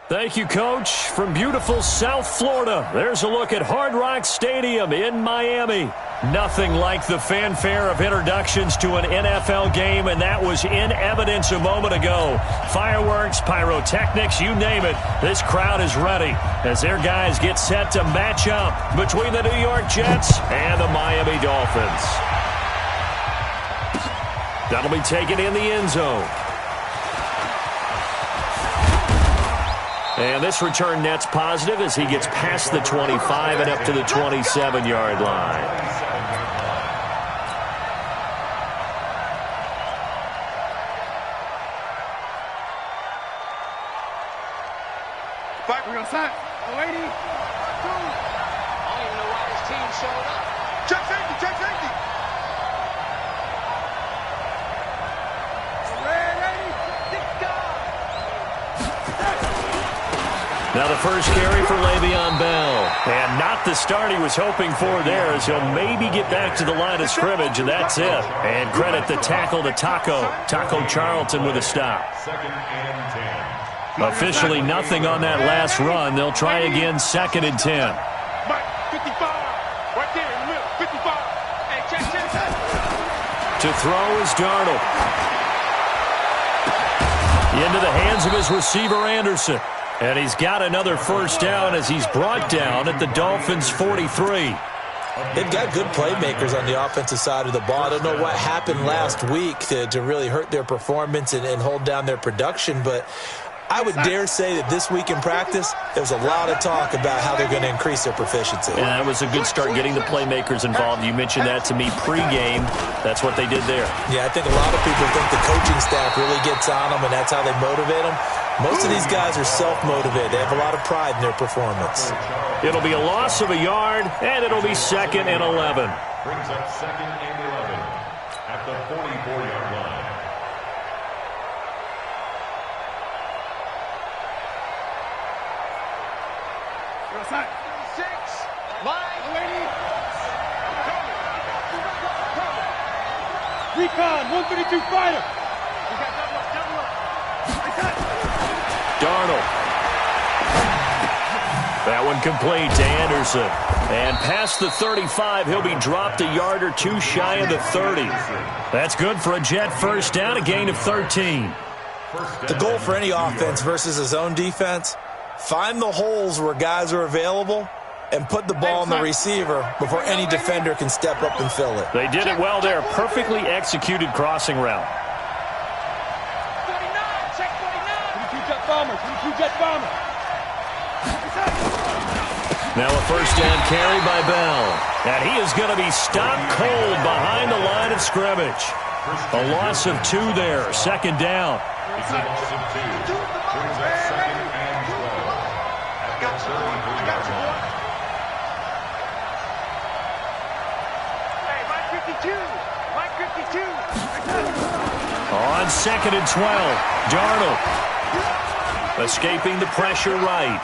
Thank you, Coach. From beautiful South Florida, there's a look at Hard Rock Stadium in Miami. Nothing like the fanfare of introductions to an NFL game, and that was in evidence a moment ago. Fireworks, pyrotechnics, you name it. This crowd is ready as their guys get set to match up between the New York Jets and the Miami Dolphins. That'll be taken in the end zone. And this return net's positive as he gets past the 25 and up to the 27-yard line. Back, we're going to sign. 080. I don't even know why his team showed up. Check safety, check safety. Now the first carry for Le'Veon Bell. And not the start he was hoping for there, as he'll maybe get back to the line of scrimmage, and that's it. And credit the tackle to Taco Charlton with a stop. Officially nothing on that last run. They'll try again, 2nd and 10. Mike, 55. Right there in the middle, 55. Hey, check. To throw is Darnold. Into the hands of his receiver, Anderson. And he's got another first down as he's brought down at the Dolphins' 43. They've got good playmakers on the offensive side of the ball. I don't know what happened last week to really hurt their performance and hold down their production, but I would dare say that this week in practice, there's a lot of talk about how they're going to increase their proficiency. And that was a good start getting the playmakers involved. You mentioned that to me pregame. That's what they did there. Yeah, I think a lot of people think the coaching staff really gets on them, and that's how they motivate them. Most of these guys are self-motivated. They have a lot of pride in their performance. It'll be a loss of a yard, and it'll be 2nd and 11. Brings up 2nd and 11 at the 44-yard line. Six. Line. Recon, 132 fighter. Darnold. That one complete to Anderson. And past the 35, he'll be dropped a yard or two shy of the 30. That's good for a Jet first down, a gain of 13. The goal for any offense versus a zone defense, find the holes where guys are available and put the ball on the receiver before any defender can step up and fill it. They did it well there. Perfectly executed crossing route. 49, check 49. 22 Jet Bomber, 22 Jet Bomber. Now a first down carry by Bell. And he is going to be stopped cold behind the line of scrimmage. A loss of 2 there. 2nd down. It's a loss of 2. Brings up 2nd and 12 at the 33-yard line. Hey, Mike 52. Mike 52. On 2nd and 12, Darnold escaping the pressure right.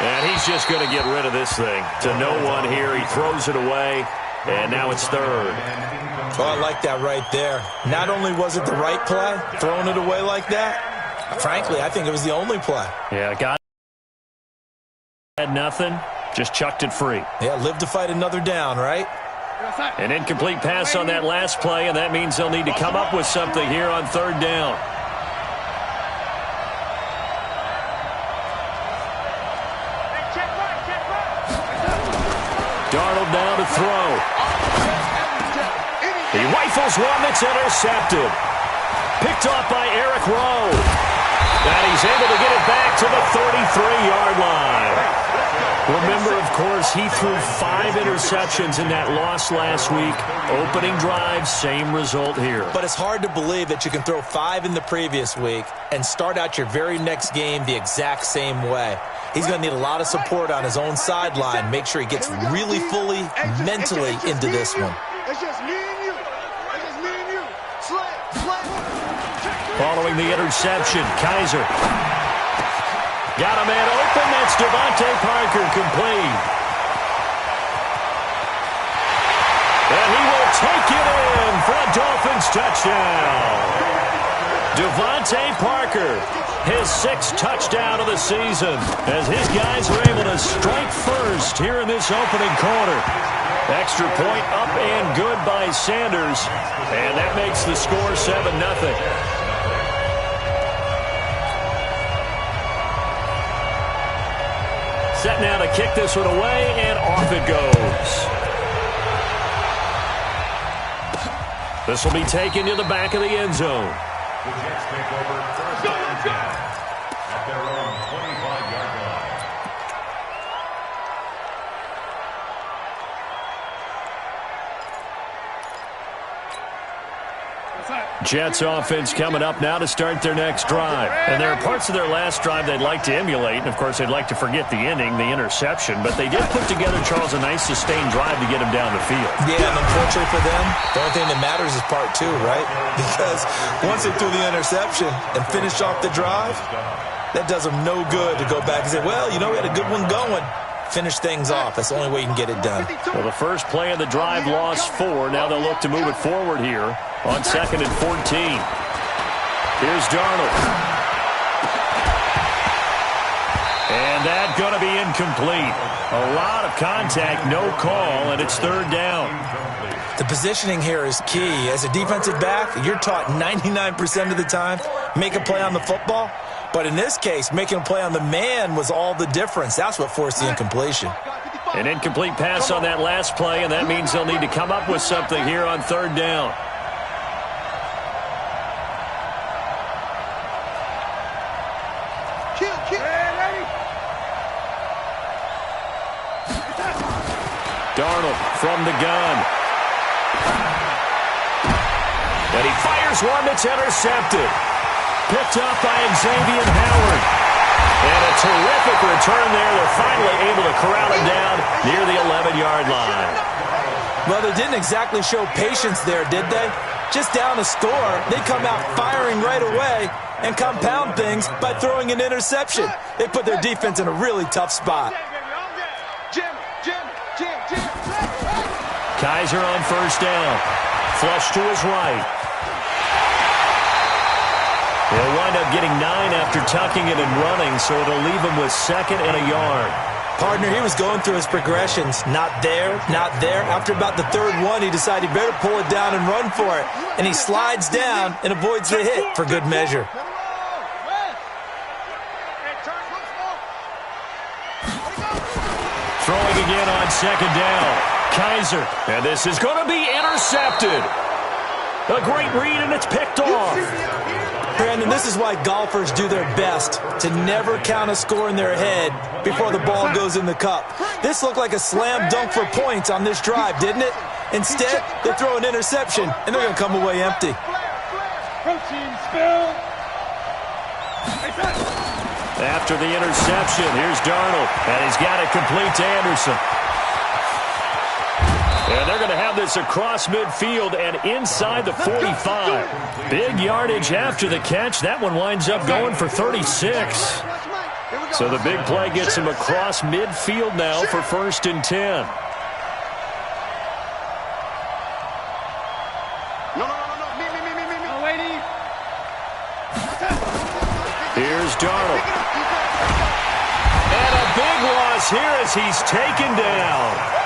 And he's just going to get rid of this thing. To no one here. He throws it away, and now it's 3rd. Oh, I like that right there. Not only was it the right play, throwing it away like that, frankly, I think it was the only play. Yeah, got had nothing, just chucked it free. Yeah, live to fight another down, right? An incomplete pass on that last play, and that means they'll need to come up with something here on 3rd down. Darnold now to throw. He rifles one that's intercepted. Picked off by Eric Rowe. And he's able to get it back to the 33-yard line. Remember, of course, he threw 5 interceptions in that loss last week. Opening drive, same result here. But it's hard to believe that you can throw 5 in the previous week and start out your very next game the exact same way. He's going to need a lot of support on his own sideline. Make sure he gets really fully, mentally into this one. It's just me and you. It's just me and you. Slay. Following the interception, Kaiser. Got a man open. That's Devontae Parker complete. And he will take it in for a Dolphins touchdown. Devontae Parker his 6th touchdown of the season, as his guys are able to strike first here in this opening quarter. Extra point up and good by Sanders, and that makes the score 7-0. Set now to kick this one away, and off it goes. This will be taken to the back of the end zone. The Jets take over first and 10 at their own 25-yard line. Jets offense coming up now to start their next drive. And there are parts of their last drive they'd like to emulate. And, of course, they'd like to forget the ending, the interception. But they did put together, Charles, a nice sustained drive to get him down the field. Yeah, and unfortunately for them, the only thing that matters is part 2, right? Because once they threw the interception and finished off the drive, that does them no good to go back and say, well, you know, we had a good one going. Finish things off. That's the only way you can get it done. Well, the first play of the drive lost 4. Now they'll look to move it forward here on 2nd and 14. Here's Darnold. And that's going to be incomplete. A lot of contact, no call, and it's 3rd down. The positioning here is key. As a defensive back, you're taught 99% of the time, make a play on the football. But in this case, making a play on the man was all the difference. That's what forced the incompletion. An incomplete pass on that last play, and that means they'll need to come up with something here on 3rd down. Darnold from the gun. And he fires one that's intercepted. Picked up by Xavier Howard. And a terrific return there. They're finally able to corral him down near the 11-yard line. Well, they didn't exactly show patience there, did they? Just down a score, they come out firing right away and compound things by throwing an interception. They put their defense in a really tough spot. Kaiser on 1st down. Flush to his right. He'll wind up getting 9 after tucking it and running, so it'll leave him with 2nd and a yard. Partner, he was going through his progressions. Not there, not there. After about the 3rd one, he decided he better pull it down and run for it. And he slides down and avoids the hit for good measure. Throwing again on 2nd down. Kaiser. And this is going to be intercepted. A great read, and it's picked off. Brandon, this is why golfers do their best to never count a score in their head before the ball goes in the cup. This looked like a slam dunk for points on this drive, didn't it? Instead, they throw an interception, and they're going to come away empty. After the interception, here's Darnold, and he's got it complete to Anderson. And they're going to have this across midfield and inside the 45. Big yardage after the catch. That one winds up going for 36. So the big play gets him across midfield now for 1st and 10. Here's Darnold. And a big loss here as he's taken down.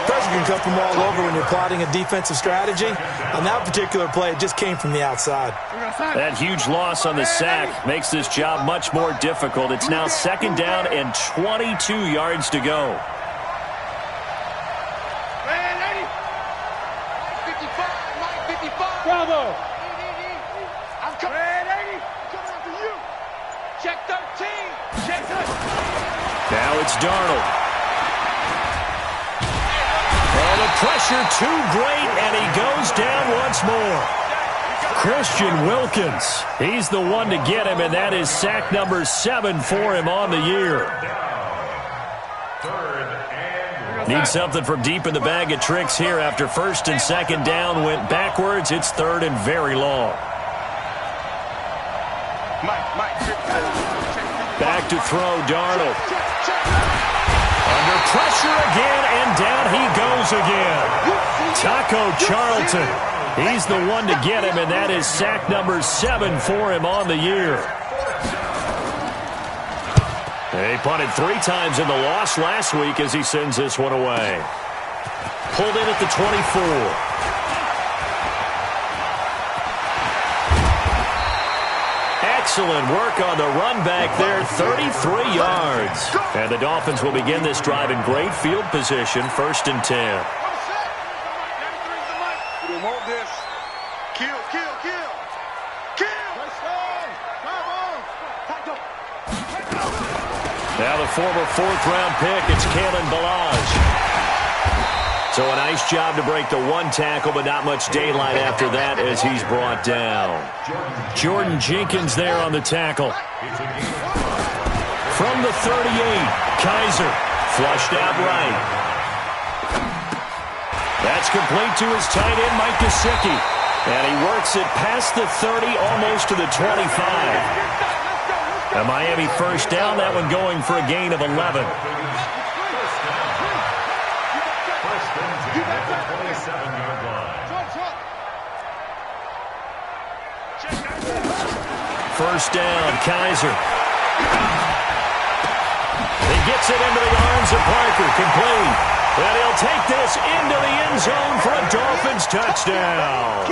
Pressure can come from all over when you're plotting a defensive strategy. On that particular play, it just came from the outside. That huge loss on the sack makes this job much more difficult. It's now 2nd down and 22 yards to go. Bravo! I'm coming after you. Check 13. Check 13. Now it's Darnold. The pressure too great, and he goes down once more. Christian Wilkins, he's the one to get him, and that is sack number 7 for him on the year. Need something from deep in the bag of tricks here after 1st and 2nd down went backwards. It's 3rd and very long. Back to throw, Darnold. Under pressure again, and down he goes again. Taco Charlton, he's the one to get him, and that is sack number 7 for him on the year. He punted 3 times in the loss last week as he sends this one away. Pulled in at the 24. Excellent work on the run back there, 33 yards. And the Dolphins will begin this drive in great field position, 1st and 10. We want this. Kill. Now the former 4th-round pick, it's Kalen Ballage. So a nice job to break the 1 tackle, but not much daylight after that as he's brought down. Jordan Jenkins there on the tackle. From the 38, Kaiser flushed out right. That's complete to his tight end, Mike Gesicki. And he works it past the 30, almost to the 25. A Miami 1st down, that one going for a gain of 11. First down, Kaiser. He gets it into the arms of Parker, complete. And he'll take this into the end zone for a Dolphins touchdown.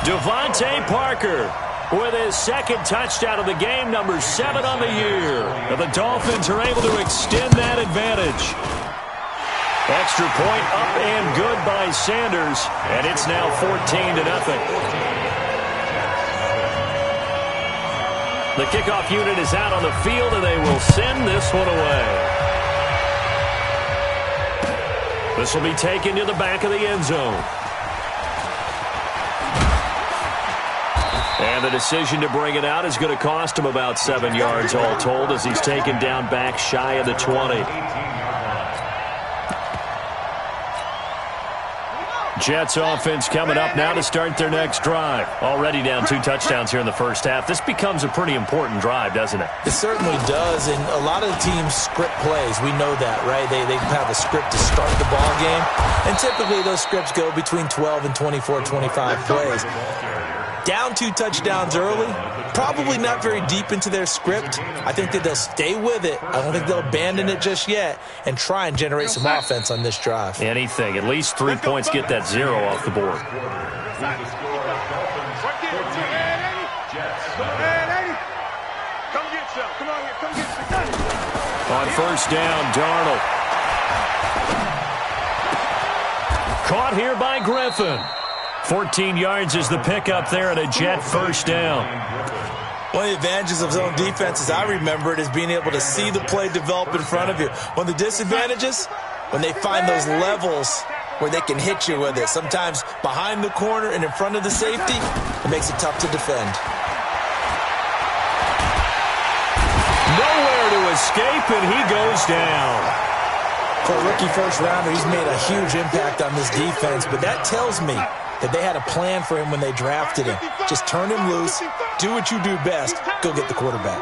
Devontae Parker with his 2nd touchdown of the game, number 7 on the year. And the Dolphins are able to extend that advantage. Extra point up and good by Sanders, and it's now 14-0. The kickoff unit is out on the field, and they will send this one away. This will be taken to the back of the end zone. And the decision to bring it out is going to cost him about 7 yards all told as he's taken down back shy of the 20. Jets offense coming up now to start their next drive. Already down 2 touchdowns here in the first half. This becomes a pretty important drive, doesn't it? It certainly does, and a lot of the teams script plays. We know that, right? They have a script to start the ball game, and typically those scripts go between 12 and 24, 25 plays. Down 2 touchdowns early, probably not very deep into their script. I think that they'll stay with it. I don't think they'll abandon it just yet and try and generate some offense on this drive. Anything. At least 3 points, get that 0 off the board. On first down, Darnold. Caught here by Griffin. 14 yards is the pickup there and a Jet first down. One of the advantages of zone defense, as I remember it, is being able to see the play develop in front of you. One of the disadvantages, when they find those levels where they can hit you with it, sometimes behind the corner and in front of the safety, it makes it tough to defend. Nowhere to escape, and he goes down. For a rookie first rounder, he's made a huge impact on this defense, but that tells me that they had a plan for him when they drafted him. Just turn him loose, do what you do best, go get the quarterback.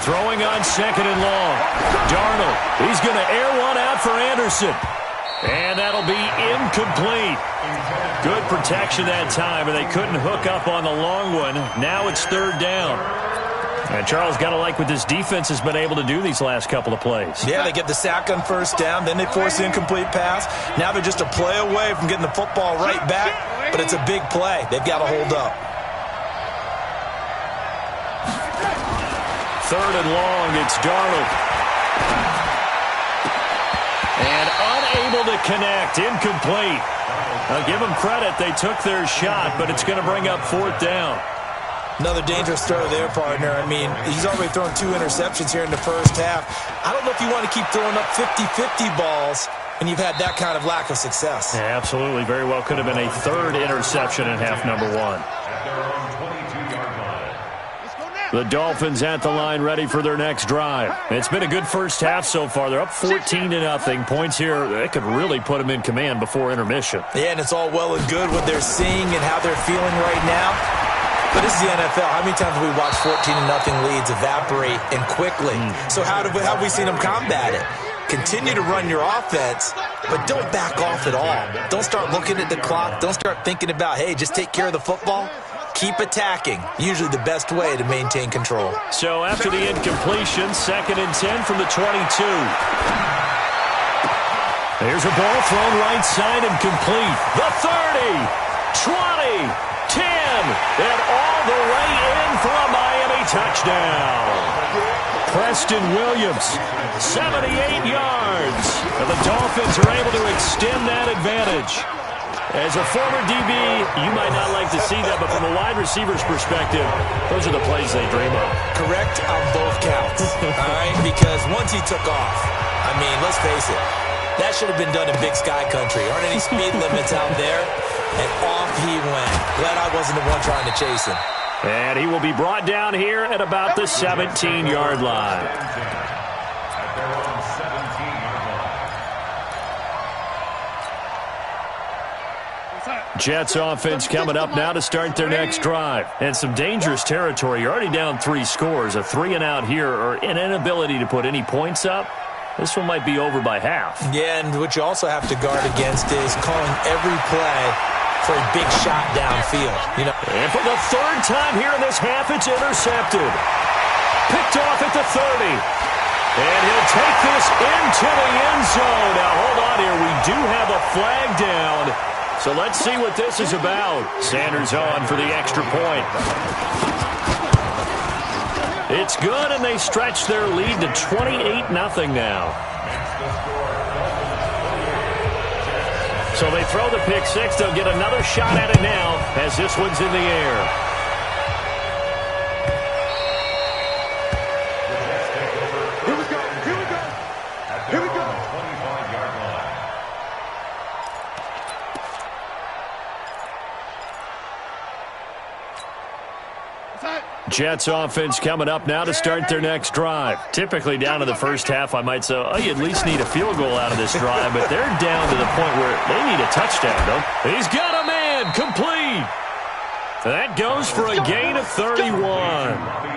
Throwing on 2nd and long. Darnold, he's going to air one out for Anderson. And that'll be incomplete. Good protection that time, and they couldn't hook up on the long one. Now it's 3rd down. And Charles, got to like what this defense has been able to do these last couple of plays. Yeah, they get the sack on first down, then they force the incomplete pass. Now they're just a play away from getting the football right back, but it's a big play. They've got to hold up. 3rd and long, it's Darnold. And unable to connect, incomplete. I'll give them credit, they took their shot, but it's going to bring up 4th down. Another dangerous throw there, partner. I mean, he's already thrown 2 interceptions here in the first half. I don't know if you want to keep throwing up 50-50 balls when you've had that kind of lack of success. Yeah, absolutely. Very well could have been a 3rd interception in half number 1. The Dolphins at the line ready for their next drive. It's been a good first half so far. They're up 14-0. Points here, they could really put them in command before intermission. Yeah, and it's all well and good what they're seeing and how they're feeling right now. But this is the NFL. How many times have we watched 14-0 leads evaporate and quickly? So how have we seen them combat it? Continue to run your offense, but don't back off at all. Don't start looking at the clock. Don't start thinking about, hey, just take care of the football. keep attacking. Usually the best way to maintain control. So after the incompletion, 2nd and 10 from the 22. There's a ball thrown right side and complete. The 30, 20, 10, and all the way in for a Miami touchdown. Preston Williams, 78 yards. And the Dolphins are able to extend that advantage. As a former DB, you might not like to see that, but from a wide receiver's perspective, those are the plays they dream of. Correct on both counts, all right? Because once he took off, I mean, let's face it, that should have been done in Big Sky Country. Aren't any speed limits out there? And off he went. Glad I wasn't the one trying to chase him. And he will be brought down here at about the 17-yard line. Jets offense coming up now to start their next drive. And some dangerous territory. You're already down 3 scores. A 3-and-out here or an inability to put any points up. This one might be over by half. Yeah, and what you also have to guard against is calling every play for a big shot downfield. You know. And for the 3rd time here in this half, it's intercepted. Picked off at the 30. And he'll take this into the end zone. Now, hold on here. We do have a flag down. So let's see what this is about. Sanders on for the extra point. It's good, and they stretch their lead to 28-0 now. So they throw the pick six. They'll get another shot at it now as this one's in the air. Here we go. Here we go. Here we go. 25-yard line. Jets offense coming up now to start their next drive. Typically down to the first half, I might say, oh, you at least need a field goal out of this drive, but they're down to the point where they need a touchdown, don't? He's got a man, complete. That goes for a gain of 31.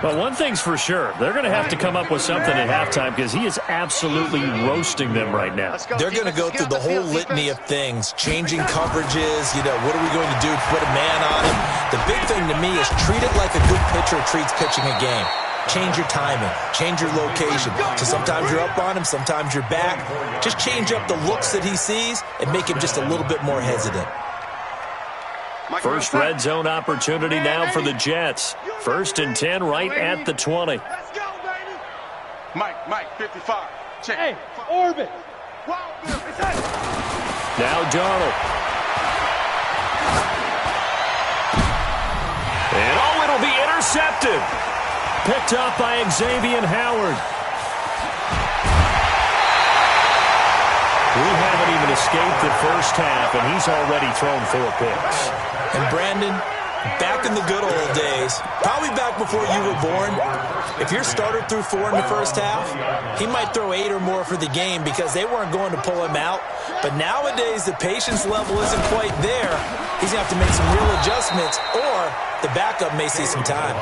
But one thing's for sure, they're going to have to come up with something at halftime because he is absolutely roasting them right now. They're going to go through the whole litany of things, changing coverages, you know, what are we going to do to put a man on him? The big thing to me is treat it like a good pitcher treats pitching a game. Change your timing, change your location. So sometimes you're up on him, sometimes you're back. Just change up the looks that he sees and make him just a little bit more hesitant. First red zone opportunity now for the Jets. 1st and 10 right at the 20. Let's go, baby. Mike, 55. Check. Hey, orbit. Now Darnold. And oh, it'll be intercepted. Picked up by Xavier Howard. We haven't even escaped the first half, and he's already thrown 4 picks. And Brandon, back in the good old days, probably back before you were born, if your starter threw 4 in the first half, he might throw 8 or more for the game because they weren't going to pull him out. But nowadays, the patience level isn't quite there. He's going to have to make some real adjustments, or the backup may see some time.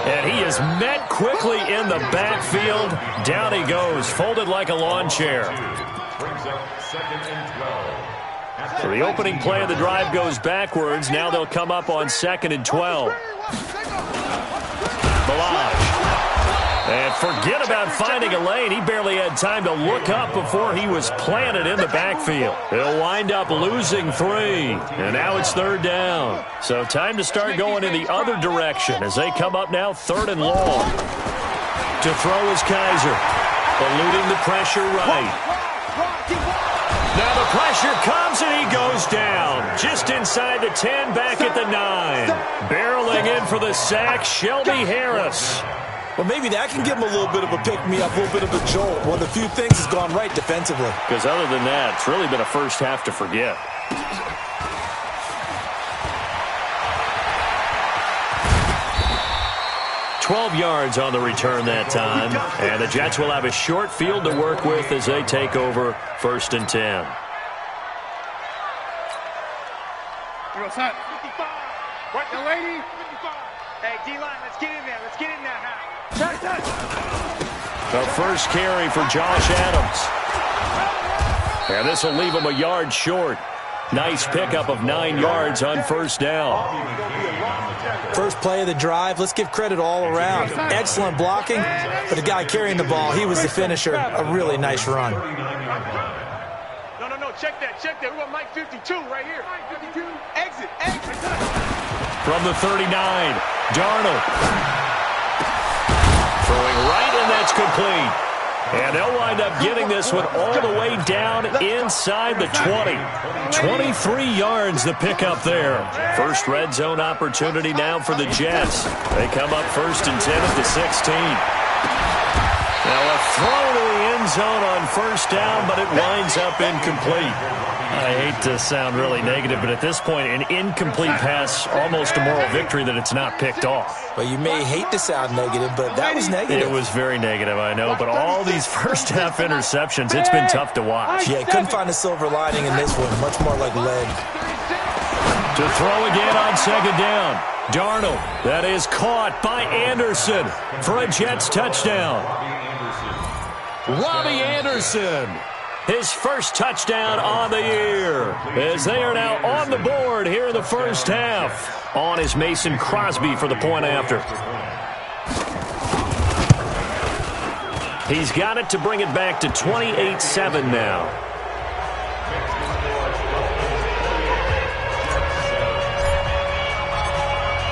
And he is met quickly in the backfield. Down he goes, folded like a lawn chair. Brings up 2nd and 12. So the opening play of the drive goes backwards. Now they'll come up on 2nd and 12. Balaj. And forget about finding a lane. He barely had time to look up before he was planted in the backfield. He'll wind up losing 3. And now it's 3rd down. So time to start going in the other direction as they come up now 3rd and long. To throw is Kaiser. Eluding the pressure right. Now the pressure comes and he goes down. Just inside the 10, back at the 9. Barreling in for the sack, Shelby Harris. Well, maybe that can give him a little bit of a pick-me-up, a little bit of a jolt. One of the few things has gone right defensively. Because other than that, it's really been a first half to forget. $12 yards on the return that time. And the Jets will have a short field to work with as they take over 1st and 10. Outside. 55. What the lady? 55. Hey, D-line, let's get in there. Let's get in there, The first carry for Josh Adams. And this will leave him a yard short. Nice pickup of 9 yards on first down. First play of the drive, let's give credit all around. Excellent blocking, but the guy carrying the ball, he was the finisher. A really nice run. No, check that. We want Mike 52 right here. Mike 52, exit. From the 39, Darnold. Throwing right, and that's complete. And they'll wind up getting this one all the way down inside the 20. 23 yards the pickup there. First red zone opportunity now for the Jets. They come up 1st and 10 at the 16. Now a throw to the end zone on first down, but it winds up incomplete. I hate to sound really negative, but at this point, an incomplete pass, almost a moral victory that it's not picked off. Well, you may hate to sound negative, but that was negative. It was very negative, I know, but all these first-half interceptions, it's been tough to watch. Yeah, couldn't find a silver lining in this one, much more like lead. To throw again on second down. Darnold, that is caught by Anderson for a Jets touchdown. Robbie Anderson, his first touchdown on the year, as they are now on the board here in the first half. On is Mason Crosby for the point after. He's got it to bring it back to 28-7 now.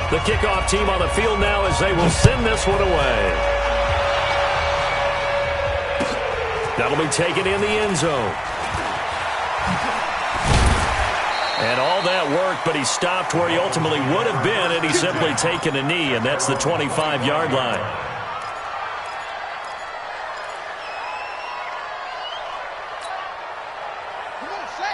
The kickoff team on the field now as they will send this one away. That'll be taken in the end zone. And all that work, but he stopped where he ultimately would have been, and he's simply taken a knee, and that's the 25-yard line.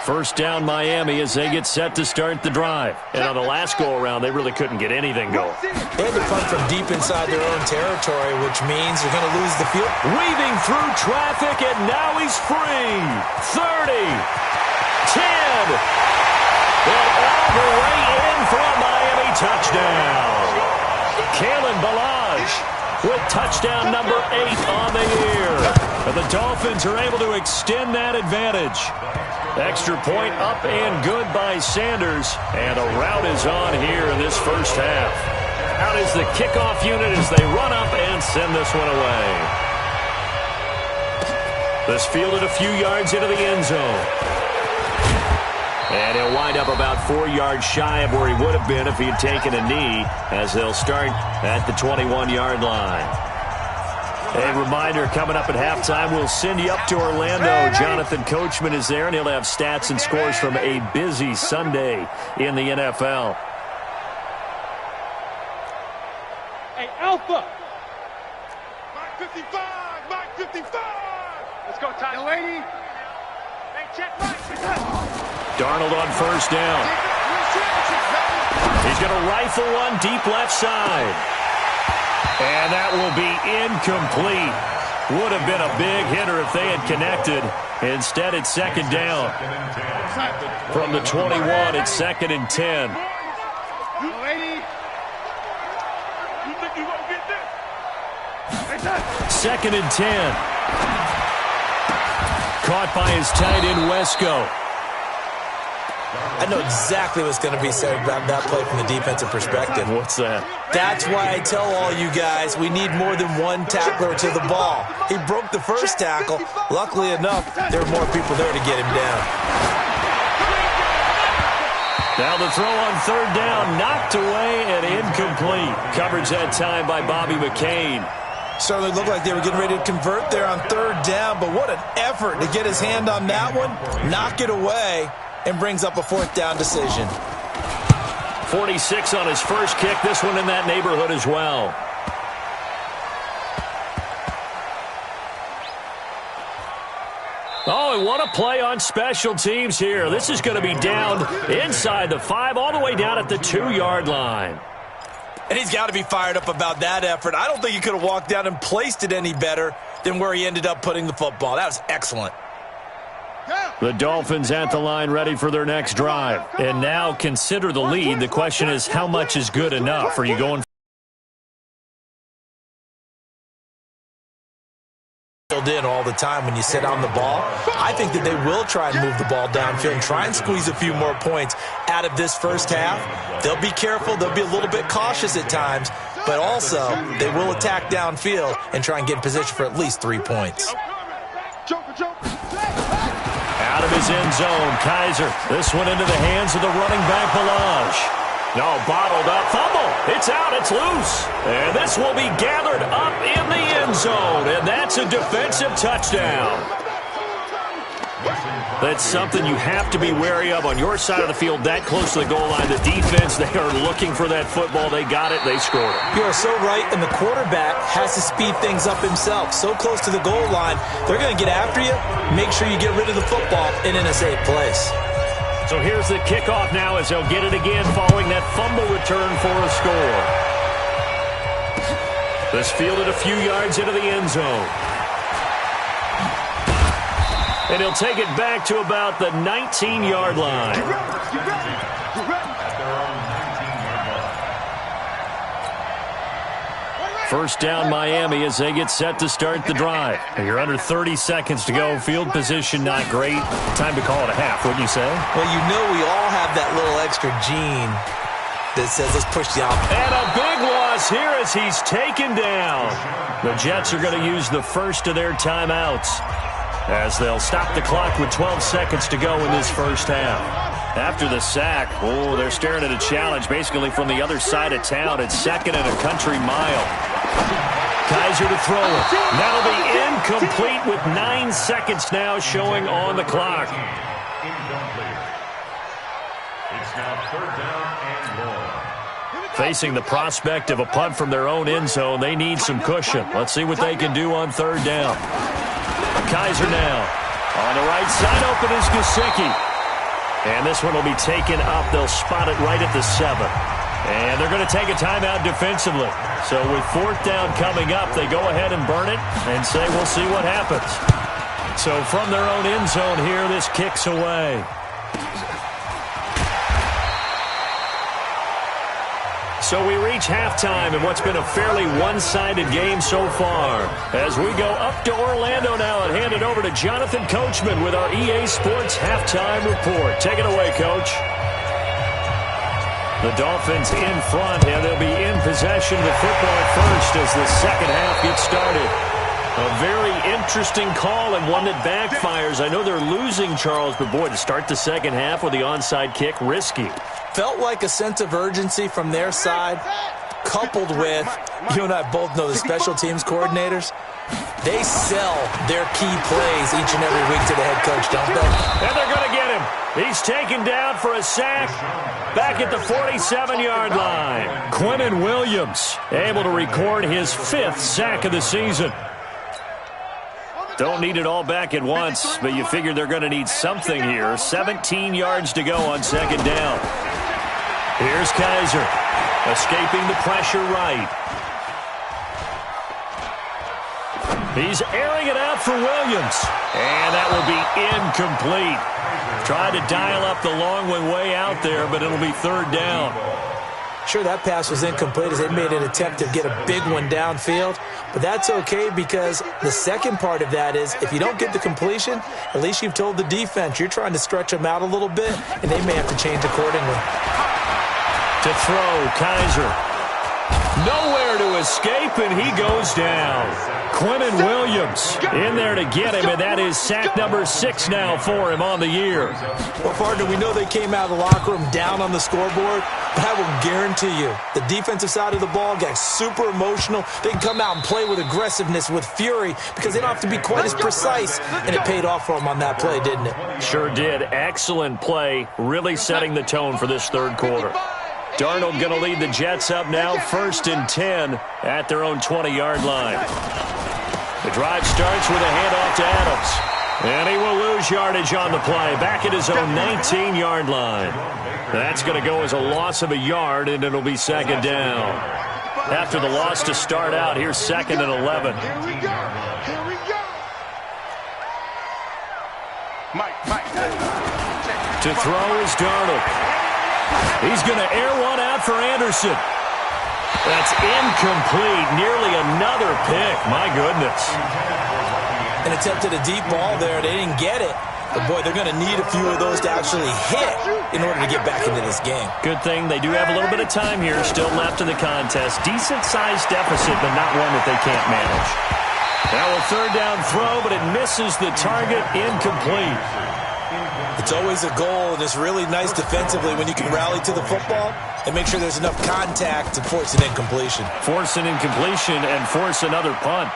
First down Miami as they get set to start the drive. And on the last go-around, they really couldn't get anything going. They had to punt from deep inside their own territory, which means they're going to lose the field. Weaving through traffic, and now he's free. 30, 10, and all the way in for a Miami touchdown. Kalen Ballage with touchdown number 8 on the year. And the Dolphins are able to extend that advantage. Extra point up and good by Sanders. And a rout is on here in this first half. Out is the kickoff unit as they run up and send this one away. This fielded a few yards into the end zone. And he'll wind up about 4 yards shy of where he would have been if he had taken a knee, as they'll start at the 21-yard line. A reminder, coming up at halftime, we'll send you up to Orlando. Jonathan Coachman is there, and he'll have stats and scores from a busy Sunday in the NFL. Hey, Alpha! Mike 55! Mike 55! Let's go, Ty. Delaney! Hey, check Mike! Darnold on first down. He's going to rifle one deep left side. And that will be incomplete. Would have been a big hitter if they had connected. Instead, it's second down. From the 21, it's 2nd and 10. Second and 10. Caught by his tight end, Wesco. I know exactly what's going to be said about that play from the defensive perspective. What's that? That's why I tell all you guys we need more than one tackler to the ball. He broke the first tackle. Luckily enough, there were more people there to get him down. Now the throw on third down, knocked away and incomplete. Coverage that time by Bobby McCain. Certainly looked like they were getting ready to convert there on third down, but what an effort to get his hand on that one, knock it away, and brings up a 4th down decision. 46 on his first kick. This one in that neighborhood as well. Oh, and what a play on special teams here. This is going to be down inside the 5, all the way down at the 2-yard line. And he's got to be fired up about that effort. I don't think he could have walked down and placed it any better than where he ended up putting the football. That was excellent. The Dolphins at the line ready for their next drive. And now consider the lead. The question is, how much is good enough? Are you going dialed in all the time when you sit on the ball. I think that they will try and move the ball downfield and try and squeeze a few more points out of this first half. They'll be careful. They'll be a little bit cautious at times, but also they will attack downfield and try and get in position for at least 3 points. Out of his end zone, Kaiser. This one into the hands of the running back, Balaj. No, bottled up. Fumble. It's out. It's loose. And this will be gathered up in the end zone. And that's a defensive touchdown. That's something you have to be wary of on your side of the field, that close to the goal line. The defense, they are looking for that football. They got it. They scored it. You are so right, and the quarterback has to speed things up himself. So close to the goal line, they're going to get after you. Make sure you get rid of the football and in a safe place. So here's the kickoff now as they'll get it again following that fumble return for a score. This fielded a few yards into the end zone. And he'll take it back to about the 19-yard line. First down, Miami, as they get set to start the drive. You're under 30 seconds to go. Field position not great. Time to call it a half, wouldn't you say? Well, you know we all have that little extra gene that says let's push the envelope. And a big loss here as he's taken down. The Jets are going to use the first of their timeouts as they'll stop the clock with 12 seconds to go in this first half. After the sack, they're staring at a challenge basically from the other side of town. It's second and a country mile. Kaiser to throw it. That'll be incomplete with 9 seconds now showing on the clock. It's now third down and long. Facing the prospect of a punt from their own end zone, they need some cushion. Let's see what they can do on third down. Kaiser now. On the right side open is Gesicki. And this one will be taken up. They'll spot it right at the 7. And they're going to take a timeout defensively. So with fourth down coming up, they go ahead and burn it and say we'll see what happens. So from their own end zone here, this kicks away. So we reach halftime in what's been a fairly one-sided game so far. As we go up to Orlando now and hand it over to Jonathan Coachman with our EA Sports Halftime Report. Take it away, Coach. The Dolphins in front, and they'll be in possession with football first as the second half gets started. A very interesting call and one that backfires. I know they're losing, Charles, but boy, to start the second half with the onside kick, risky. Felt like a sense of urgency from their side, coupled with, you and I both know the special teams coordinators, they sell their key plays each and every week to the head coach, don't they? And they're going to get him. He's taken down for a sack back at the 47-yard line. Quinnen Williams able to record his 5th sack of the season. Don't need it all back at once, but you figure they're going to need something here. 17 yards to go on second down. Here's Kaiser, escaping the pressure right. He's airing it out for Williams, and that will be incomplete. Tried to dial up the long one way out there, but it'll be third down. Sure, that pass was incomplete as they made an attempt to get a big one downfield, but that's okay because the second part of that is if you don't get the completion, at least you've told the defense you're trying to stretch them out a little bit, and they may have to change accordingly. To throw, Kaiser. Nowhere to escape, and he goes down. Quinnen Williams in there to get him, and that is sack number 6 now for him on the year. Well, partner, we know they came out of the locker room down on the scoreboard, but I will guarantee you the defensive side of the ball got super emotional. They can come out and play with aggressiveness, with fury, because they don't have to be quite as precise, and it paid off for them on that play, didn't it? Sure did. Excellent play, really setting the tone for this third quarter. Darnold going to lead the Jets up now, 1st and 10 at their own 20-yard line. The drive starts with a handoff to Adams. And he will lose yardage on the play, back at his own 19-yard line. That's going to go as a loss of a yard, and it'll be second down. After the loss to start out, here's 2nd and 11. Here we go. Here we go. Mike. To throw is Darnold. He's going to air one out for Anderson. That's incomplete. Nearly another pick. My goodness. and attempted a deep ball there. They didn't get it. But, boy, they're going to need a few of those to actually hit in order to get back into this game. Good thing they do have a little bit of time here still left in the contest. Decent-sized deficit, but not one that they can't manage. Now a third down throw, but it misses the target. Incomplete. It's always a goal, and it's really nice defensively when you can rally to the football and make sure there's enough contact to force an incompletion. Force an incompletion and force another punt.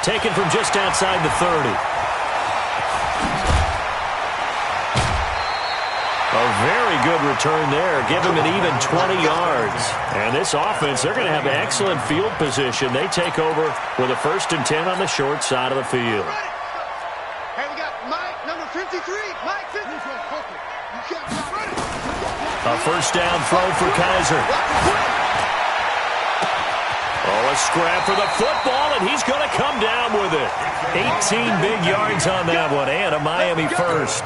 Taken from just outside the 30. A very good return there. Give him an even 20 yards. And this offense, they're going to have excellent field position. They take over with a 1st and 10 on the short side of the field. Hey, we got Mike, number 53. Mike 53. A 1st down throw for Kaiser. Oh, a scrap for the football, and he's going to come down with it. 18 big yards on that one, and a Miami first.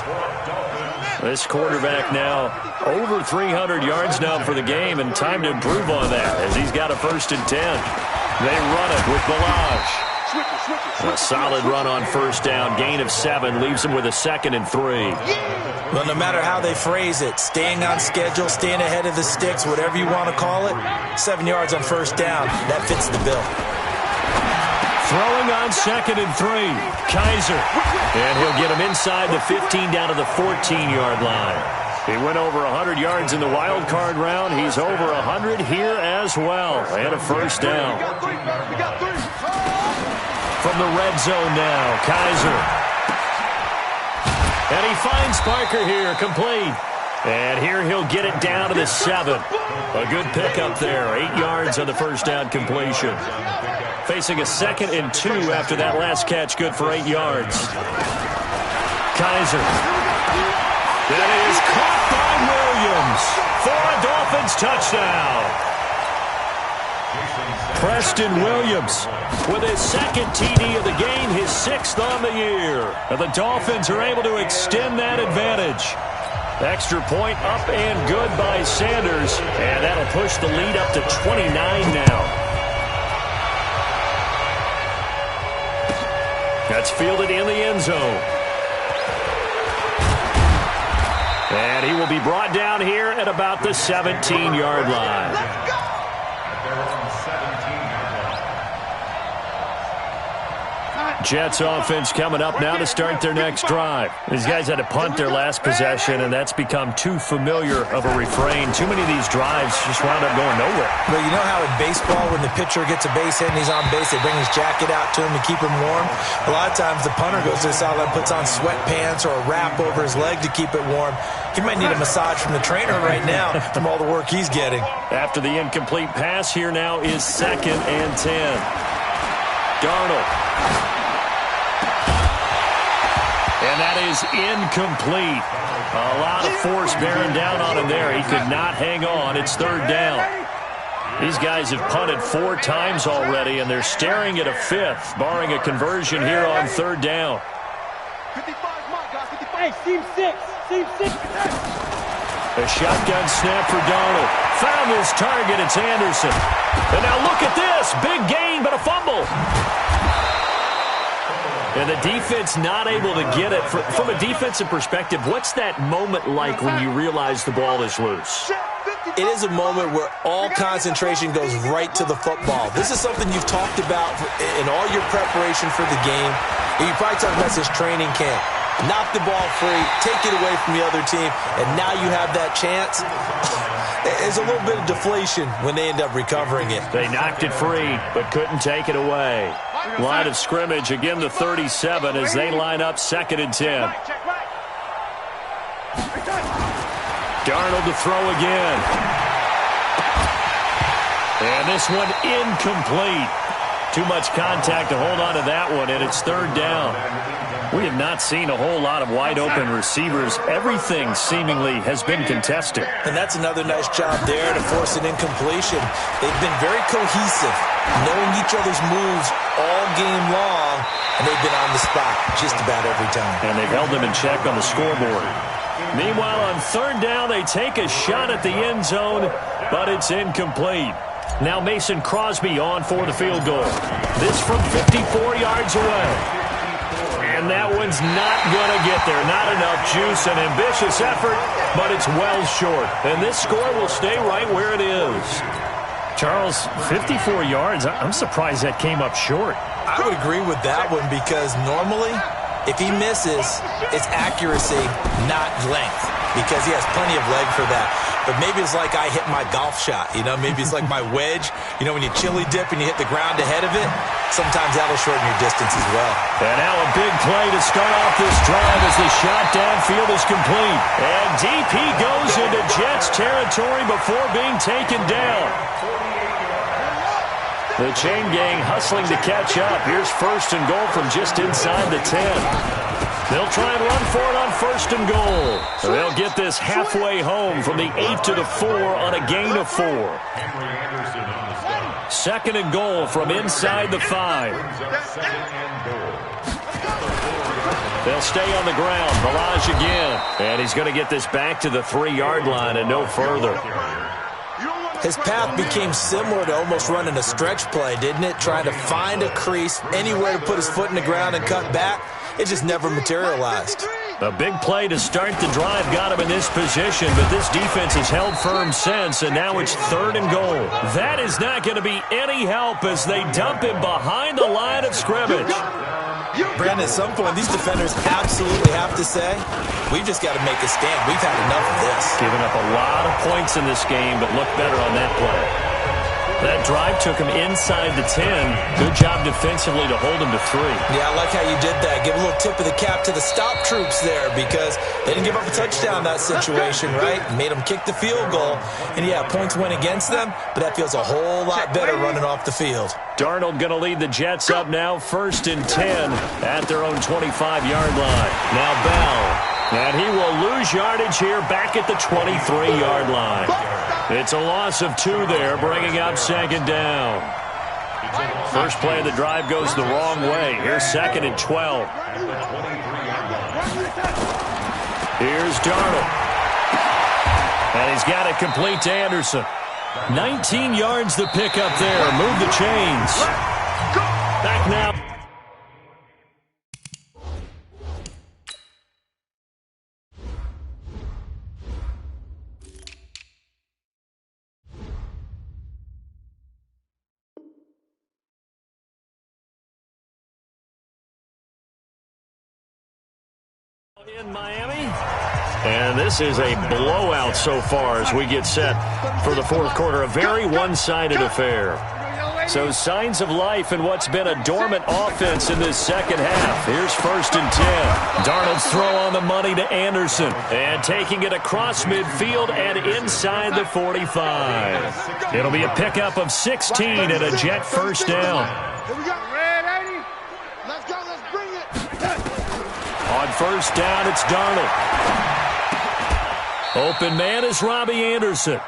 This quarterback now over 300 yards now for the game, and time to improve on that as he's got a 1st and 10. They run it with Balaj. A solid run on 1st down. Gain of 7 leaves him with a 2nd and 3. Well, no matter how they phrase it, staying on schedule, staying ahead of the sticks, whatever you want to call it, 7 yards on 1st down, that fits the bill. Throwing on 2nd and 3. Kaiser. And he'll get him inside the 15 down to the 14-yard line. He went over 100 yards in the wild card round. He's over 100 here as well. And a 1st down. From the red zone now, Kaiser. And he finds Parker here, complete. And here he'll get it down to the 7. A good pickup there, 8 yards on the 1st down completion. Facing a 2nd and 2 after that last catch, good for 8 yards. Kaiser. That is caught by Williams for a Dolphins touchdown. Preston Williams with his 2nd TD of the game, his 6th on the year. And the Dolphins are able to extend that advantage. Extra point up and good by Sanders. And that'll push the lead up to 29 now. That's fielded in the end zone. And he will be brought down here at about the 17-yard line. Jets offense coming up now to start their next drive. These guys had to punt their last possession, and that's become too familiar of a refrain. Too many of these drives just wound up going nowhere. But you know how in baseball, when the pitcher gets a base hit and he's on base, they bring his jacket out to him to keep him warm? A lot of times the punter goes to the sideline, puts on sweatpants or a wrap over his leg to keep it warm. He might need a massage from the trainer right now from all the work he's getting. After the incomplete pass, here now is 2nd and 10. Darnold. And that is incomplete. A lot of force bearing down on him there. He could not hang on. It's 3rd down. These guys have punted 4 times already, and they're staring at a 5th, barring a conversion here on 3rd down. Hey, team 6. Team 6. A shotgun snap for Darnold. Found his target. It's Anderson. And now look at this. Big gain, but a fumble. And the defense not able to get it. From a defensive perspective, what's that moment like when you realize the ball is loose? It is a moment where all concentration goes right to the football. This is something you've talked about in all your preparation for the game. And you probably talked about this training camp. Knock the ball free, take it away from the other team, and now you have that chance. There's a little bit of deflation when they end up recovering it. They knocked it free, but couldn't take it away. Line of scrimmage, again the 37 as they line up 2nd and 10. Darnold to throw again. And this one incomplete. Too much contact to hold on to that one, and it's 3rd down. We have not seen a whole lot of wide-open receivers. Everything seemingly has been contested. And that's another nice job there to force an incompletion. They've been very cohesive, knowing each other's moves all game long, and they've been on the spot just about every time. And they've held them in check on the scoreboard. Meanwhile, on 3rd down, they take a shot at the end zone, but it's incomplete. Now Mason Crosby on for the field goal. This from 54 yards away. And that one's not going to get there. Not enough juice, an ambitious effort, but it's well short. And this score will stay right where it is. Charles, 54 yards, I'm surprised that came up short. I would agree with that one because normally, if he misses, it's accuracy, not length, because he has plenty of leg for that. But maybe it's like I hit my golf shot, you know? Maybe it's like my wedge. You know, when you chili dip and you hit the ground ahead of it, sometimes that'll shorten your distance as well. And now a big play to start off this drive as the shot downfield is complete. And deep he goes into Jets territory before being taken down. The chain gang hustling to catch up. Here's first and goal from just inside the 10. They'll try and run for it on first and goal. They'll get this halfway home from the 8 to the 4 on a gain of 4. Second and goal from inside the 5. They'll stay on the ground. Balaj again. And he's going to get this back to the 3-yard line and no further. His path became similar to almost running a stretch play, didn't it? Trying to find a crease, anywhere to put his foot in the ground and cut back. It just never materialized. A big play to start the drive got him in this position, but this defense has held firm since, and now it's third and goal. That is not going to be any help as they dump him behind the line of scrimmage. Brandon, at some point, these defenders absolutely have to say, we've just got to make a stand. We've had enough of this. Giving up a lot of points in this game, but look better on that play. That drive took him inside the 10. Good job defensively to hold him to 3. Yeah, I like how you did that. Give a little tip of the cap to the stop troops there because they didn't give up a touchdown in that situation, right? Made them kick the field goal. And, yeah, points went against them, but that feels a whole lot better running off the field. Darnold going to lead the Jets up now, first and 10 at their own 25-yard line. Now Bell. And he will lose yardage here back at the 23-yard line. It's a loss of 2 there, bringing up second down. First play of the drive goes the wrong way. Here's second and 12. Here's Darnold. And he's got it complete to Anderson. 19 yards the pick up there. Move the chains. Back now. In Miami, and this is a blowout so far as we get set for the fourth quarter. A very one-sided affair. So signs of life in what's been a dormant offense in this second half. Here's first and 10. Darnold's throw on the money to Anderson, and taking it across midfield and inside the 45. It'll be a pickup of 16 and a Jet first down. On first down, it's Darnold. Open man is Robbie Anderson.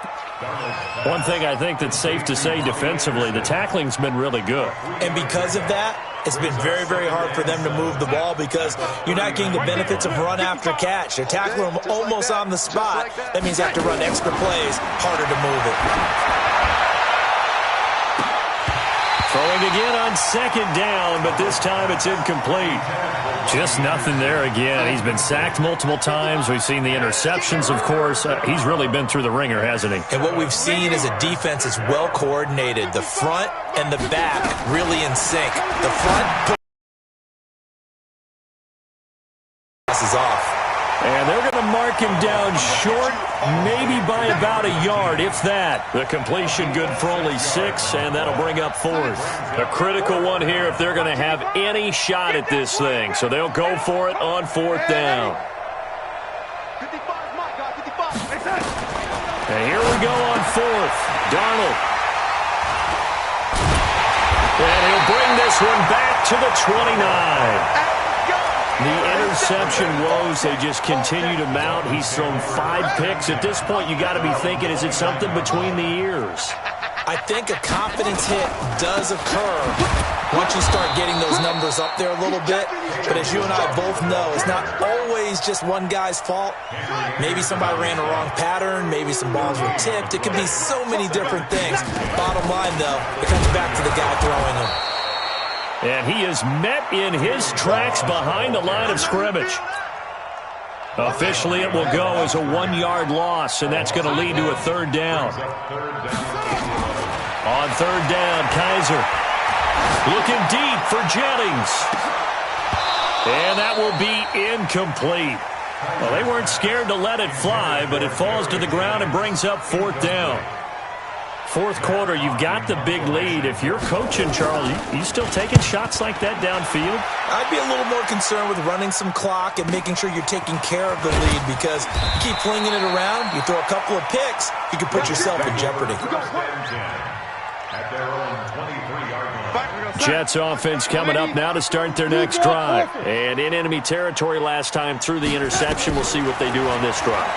One thing I think that's safe to say defensively, the tackling's been really good. And because of that, it's been very, very hard for them to move the ball because you're not getting the benefits of run after catch. They're tackling them almost on the spot. That means they have to run extra plays, harder to move it. Throwing again on second down, but this time it's incomplete. Just nothing there again. He's been sacked multiple times. We've seen the interceptions, of course. He's really been through the ringer, hasn't he? And what we've seen is a defense that's well coordinated. The front and the back really in sync. The front passes off. And they're going to mark him down short, maybe by about a yard, if that. The completion good for only 6, and that'll bring up fourth. A critical one here if they're going to have any shot at this thing. So they'll go for it on fourth down. And here we go on fourth. Darnold. And he'll bring this one back to the 29. The interception woes, they just continue to mount. He's thrown 5 picks. At this point, you got to be thinking, is it something between the ears? I think a confidence hit does occur, once you start getting those numbers up there a little bit. But as you and I both know, it's not always just one guy's fault. Maybe somebody ran a wrong pattern. Maybe some balls were tipped. It could be so many different things. Bottom line, though, it comes back to the guy throwing them. And he is met in his tracks behind the line of scrimmage. Officially, it will go as a 1-yard loss, and that's going to lead to a third down. On third down, Kaiser looking deep for Jennings. And that will be incomplete. Well, they weren't scared to let it fly, but it falls to the ground and brings up fourth down. Fourth quarter, you've got the big lead. If you're coaching, Charles, you still taking shots like that downfield? I'd be a little more concerned with running some clock and making sure you're taking care of the lead, because you keep flinging it around, you throw a couple of picks, you can put yourself in jeopardy. Jets offense coming up now to start their next drive. And in enemy territory last time through the interception. We'll see what they do on this drive.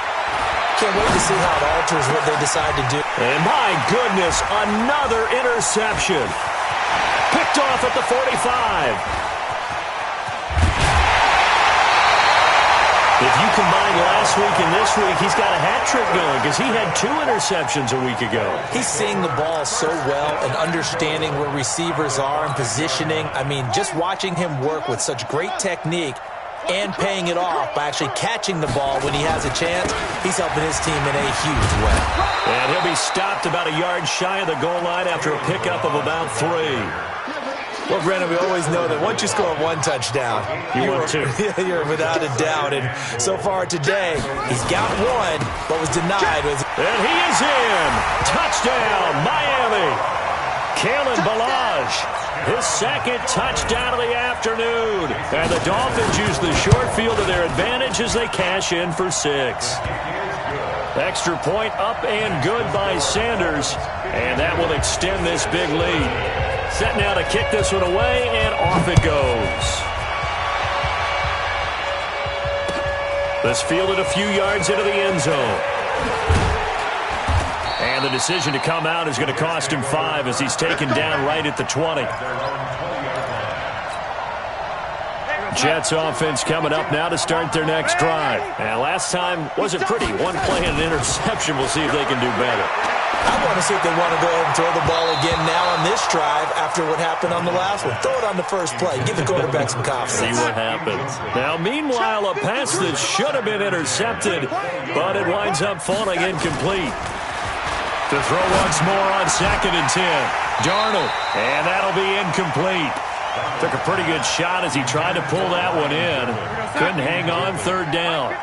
Can't wait to see how it alters what they decide to do. And my goodness, another interception. Picked off at the 45. If you combine last week and this week, he's got a hat trick going because he had 2 interceptions a week ago. He's seeing the ball so well and understanding where receivers are and positioning. I mean, just watching him work with such great technique and paying it off by actually catching the ball when he has a chance, he's helping his team in a huge way. And he'll be stopped about a yard shy of the goal line after a pickup of about 3. Well, Brandon, we always know that once you score 1 touchdown, you're without a doubt. And so far today, he's got 1, but was denied. And he is in. Touchdown, Miami. Kalen Ballage, his second touchdown of the afternoon. And the Dolphins use the short field to their advantage as they cash in for 6. Extra point up and good by Sanders. And that will extend this big lead. Set now to kick this one away, and off it goes. This fielded a few yards into the end zone. And the decision to come out is going to cost him 5 as he's taken down right at the 20. Jets offense coming up now to start their next drive. And last time wasn't pretty. 1 play and an interception. We'll see if they can do better. I want to see if they want to go ahead and throw the ball again now on this drive after what happened on the last one. Throw it on the first play. Give the quarterback some confidence. See what happens. Now, meanwhile, a pass that should have been intercepted, but it winds up falling incomplete. To throw once more on 2nd and 10. Darnold, and that'll be incomplete. Took a pretty good shot as he tried to pull that one in. Couldn't hang on, 3rd down.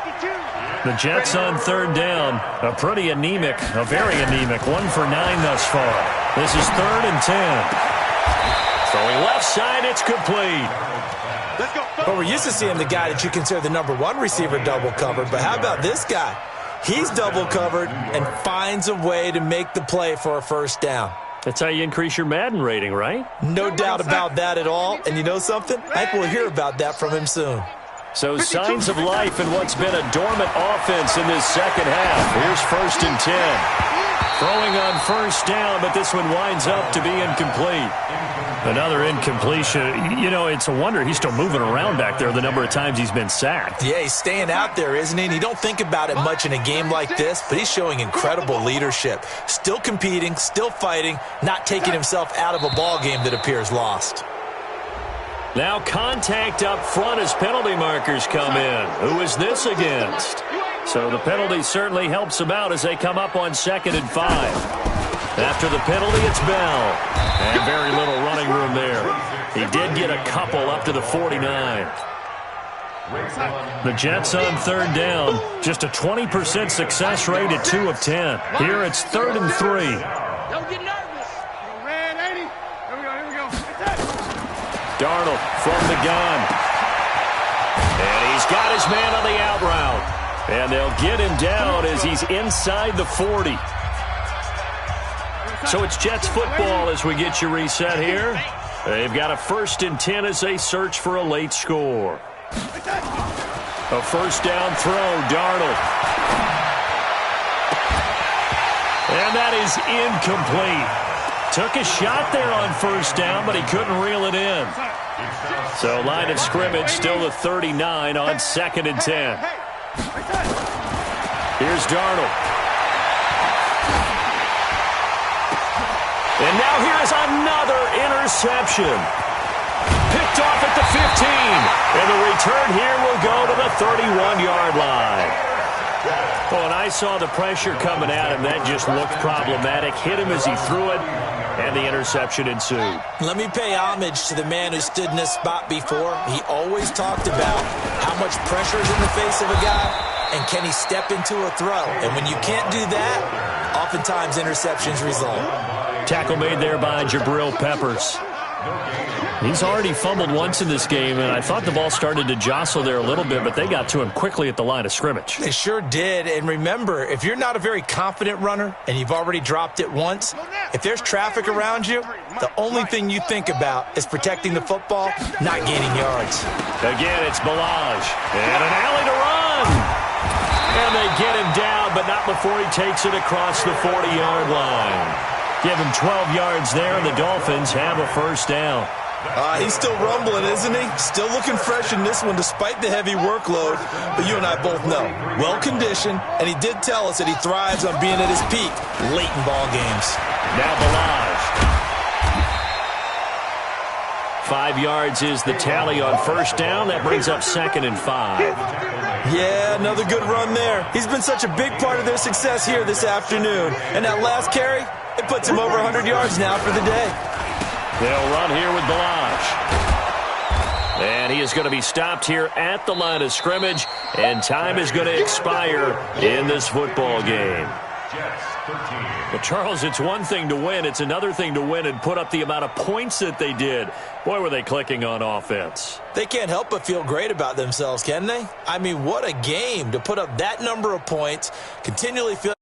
The Jets on 3rd down, a pretty anemic, a very anemic, 1 for 9 thus far. This is 3rd and 10. Throwing left side, it's complete. Well, we're used to seeing the guy that you consider the number 1 receiver double covered, but how about this guy? He's double covered and finds a way to make the play for a 1st down. That's how you increase your Madden rating, right? No doubt about that at all. And you know something? I think we'll hear about that from him soon. So signs of life in what's been a dormant offense in this second half. Here's 1st and 10. Throwing on 1st down, but this one winds up to be incomplete. Another incompletion. You know, it's a wonder he's still moving around back there the number of times he's been sacked. Yeah, he's staying out there, isn't he? And you don't think about it much in a game like this, but he's showing incredible leadership. Still competing, still fighting, not taking himself out of a ball game that appears lost. Now contact up front as penalty markers come in. Who is this against? So the penalty certainly helps them out as they come up on 2nd and 5. After the penalty, it's Bell. And very little running room there. He did get a couple up to the 49. The Jets on 3rd down. Just a 20% success rate at 2 of 10. Here it's 3rd and 3. Don't get nervous. Red 80. Here we go. Darnold from the gun. And he's got his man on the out route. And they'll get him down as he's inside the 40. So it's Jets football as we get you reset here. They've got a 1st and 10 as they search for a late score. A 1st down throw, Darnold. And that is incomplete. took a shot there on first down, but he couldn't reel it in. So line of scrimmage still the 39 on 2nd and 10. Here's Darnold. And now here's another interception. Picked off at the 15. And the return here will go to the 31-yard line. Well, when I saw the pressure coming at him, that just looked problematic. Hit him as he threw it, and the interception ensued. Let me pay homage to the man who stood in this spot before. He always talked about how much pressure is in the face of a guy, and can he step into a throw. And when you can't do that, oftentimes interceptions result. Tackle made there by Jabril Peppers. He's already fumbled once in this game, and I thought the ball started to jostle there a little bit, but they got to him quickly at the line of scrimmage. They sure did. And remember, if you're not a very confident runner and you've already dropped it once, if there's traffic around you, the only thing you think about is protecting the football, not gaining yards. Again, it's Balaj. And an alley to run. And they get him down, but not before he takes it across the 40-yard line. Give him 12 yards there, and the Dolphins have a first down. He's still rumbling, isn't he? Still looking fresh in this one despite the heavy workload. But you and I both know, well-conditioned, and he did tell us that he thrives on being at his peak late in ball games. Now Balaj. 5 yards is the tally on first down. That brings up 2nd and 5. Yeah, another good run there. He's been such a big part of their success here this afternoon. And that last carry, it puts him over 100 yards now for the day. They'll run here with Balaj. And he is going to be stopped here at the line of scrimmage, and time is going to expire in this football game. Well, Charles, it's one thing to win. It's another thing to win and put up the amount of points that they did. Boy, were they clicking on offense. They can't help but feel great about themselves, can they? I mean, what a game to put up that number of points, continually feel